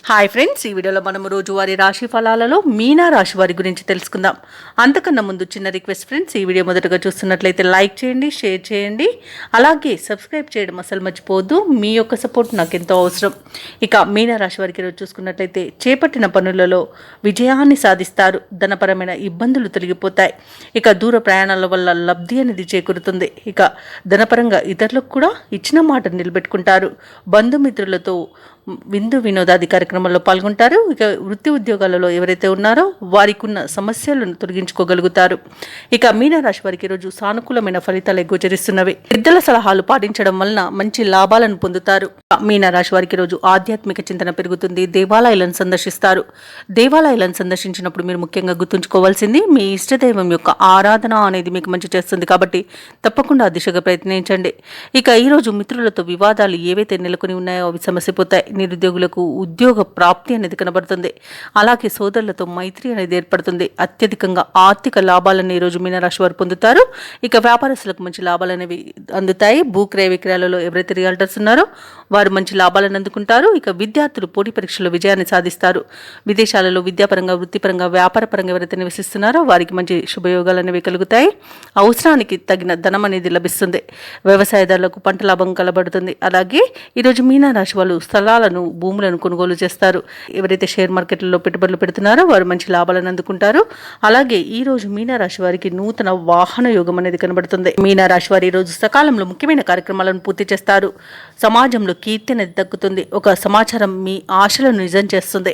Hi friends, ఈ వీడియోలో మనం రోజువారీ రాశి ఫలాలలో మీనా రాశి వారి గురించి తెలుసుకుందాం. అంతకన్నా ముందు చిన్న రిక్వెస్ట్ ఫ్రెండ్స్, ఈ వీడియో మొదటగా చూస్తున్నట్లయితే లైక్ చేయండి, షేర్ చేయండి, అలాగే సబ్స్క్రైబ్ చేయడం అసలు మర్చిపోవద్దు. మీ యొక్క సపోర్ట్ నాకు ఎంతో అవసరం. ఇక మీనా రాశి వారికి ఈరోజు చూసుకున్నట్లయితే చేపట్టిన పనులలో విజయాన్ని సాధిస్తారు. ధనపరమైన ఇబ్బందులు తొలగిపోతాయి. ఇక దూర ప్రయాణాల వల్ల లబ్ధి అనేది చేకూరుతుంది. ఇక ధనపరంగా ఇతరులకు కూడా ఇచ్చిన మాట నిలబెట్టుకుంటారు. బంధుమిత్రులతో విందు వినోదాది కార్యక్రమాల్లో పాల్గొంటారు. ఇక వృత్తి ఉద్యోగాలలో ఎవరైతే ఉన్నారో వారికి ఉన్న సమస్యలను తొలగించుకోగలుగుతారు. ఇక మీనరాశి వారికి ఈరోజు సానుకూలమైన ఫలితాలు గోచరిస్తున్నవి. పెద్దల సలహాలు పాటించడం వలన మంచి లాభాలను పొందుతారు. మీనరాశి వారికి ఈరోజు ఆధ్యాత్మిక చింతన పెరుగుతుంది. దేవాలయాలను సందర్శిస్తారు. దేవాలయాలను సందర్శించినప్పుడు మీరు ముఖ్యంగా గుర్తుంచుకోవాల్సింది మీ ఇష్టదైవం యొక్క ఆరాధన అనేది మీకు మంచి చేస్తుంది. కాబట్టి తప్పకుండా ఆ దిశగా ప్రయత్నించండి. ఇక ఈరోజు మిత్రులతో వివాదాలు ఏవైతే నెలకొని ఉన్నాయో అవి సమస్యపోతాయి. నిరుద్యోగులకు ఉద్యోగ ప్రాప్తి అనేది కనబడుతుంది. అలాగే సోదరులతో మైత్రి అనేది ఏర్పడుతుంది. అత్యధికంగా ఆర్థిక లాభాలను ఈరోజు మీనరాశి వారు పొందుతారు. ఇక వ్యాపారస్తులకు మంచి లాభాలు అనేవి అందుతాయి. భూక్రయ విక్రయాలలో ఎవరైతే రియాల్టర్స్ ఉన్నారో వారు మంచి లాభాలను అందుకుంటారు. ఇక విద్యార్థులు పోటీ పరీక్షల్లో విజయాన్ని సాధిస్తారు. విదేశాలలో విద్యాపరంగా, వృత్తిపరంగా, వ్యాపారపరంగా ఎవరైతే నివసిస్తున్నారో వారికి మంచి శుభయోగాలు అనేవి కలుగుతాయి. అవసరానికి తగిన ధనం అనేది లభిస్తుంది. వ్యవసాయదారులకు పంట లాభం కలబడుతుంది. అలాగే ఈరోజు మీనరాశి వాళ్ళు స్థలాలను, భూములను కొనుగోలు చేస్తారు. ఎవరైతే షేర్ మార్కెట్లలో పెట్టుబడులు పెడుతున్నారో వారు మంచి లాభాలను అందుకుంటారు. అలాగే ఈ రోజు మీనరాశి వారికి నూతన వాహన యోగం అనేది కనబడుతుంది. మీనరాశి వారి ఈ రోజు సకాలంలో ముఖ్యమైన కార్యక్రమాలను పూర్తి చేస్తారు. సమాజంలో కీర్తి అనేది దక్కుతుంది. ఒక సమాచారం మీ ఆశలను నిజం చేస్తుంది.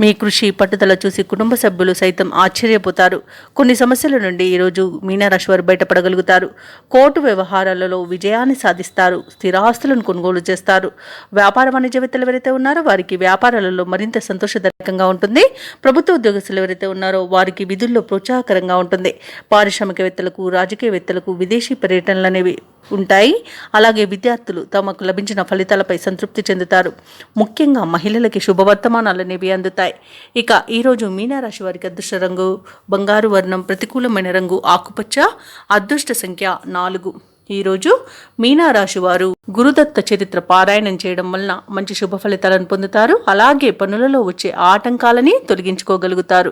మీ కృషి, పట్టుదల చూసి కుటుంబ సభ్యులు సైతం ఆశ్చర్యపోతారు. కొన్ని సమస్యల నుండి ఈరోజు మీనరాశి వారు బయటపడగలుగుతారు. కోర్టు వ్యవహారాలలో విజయాన్ని సాధిస్తారు. స్థిరాస్తులను కొనుగోలు చేస్తారు. వ్యాపార వాణిజ్యవేత్తలు ఎవరైతే ఉన్నారో వారికి వ్యాపారాలలో మరింత సంతోషదాయకంగా ఉంటుంది. ప్రభుత్వ ఉద్యోగస్తులు ఎవరైతే ఉన్నారో వారికి విధుల్లో ప్రోత్సాహకరంగా ఉంటుంది. పారిశ్రామికవేత్తలకు, రాజకీయవేత్తలకు విదేశీ పర్యటనలు అనేవి ఉంటాయి. అలాగే విద్యార్థులు తమకు లభించిన ఫలితాలపై సంతృప్తి చెందుతారు. ముఖ్యంగా మహిళలకి శుభవర్తమానాలు అనేవి అందుతాయి. ఇక ఈరోజు మీనరాశి వారికి అదృష్ట రంగు బంగారు వర్ణం, ప్రతికూలమైన రంగు ఆకుపచ్చ, అదృష్ట సంఖ్య 4. ఈరోజు మీనరాశి వారు గురుదత్త చరిత్ర పారాయణం చేయడం వలన మంచి శుభ ఫలితాలను పొందుతారు. అలాగే పనులలో వచ్చే ఆటంకాలని తొలగించుకోగలుగుతారు.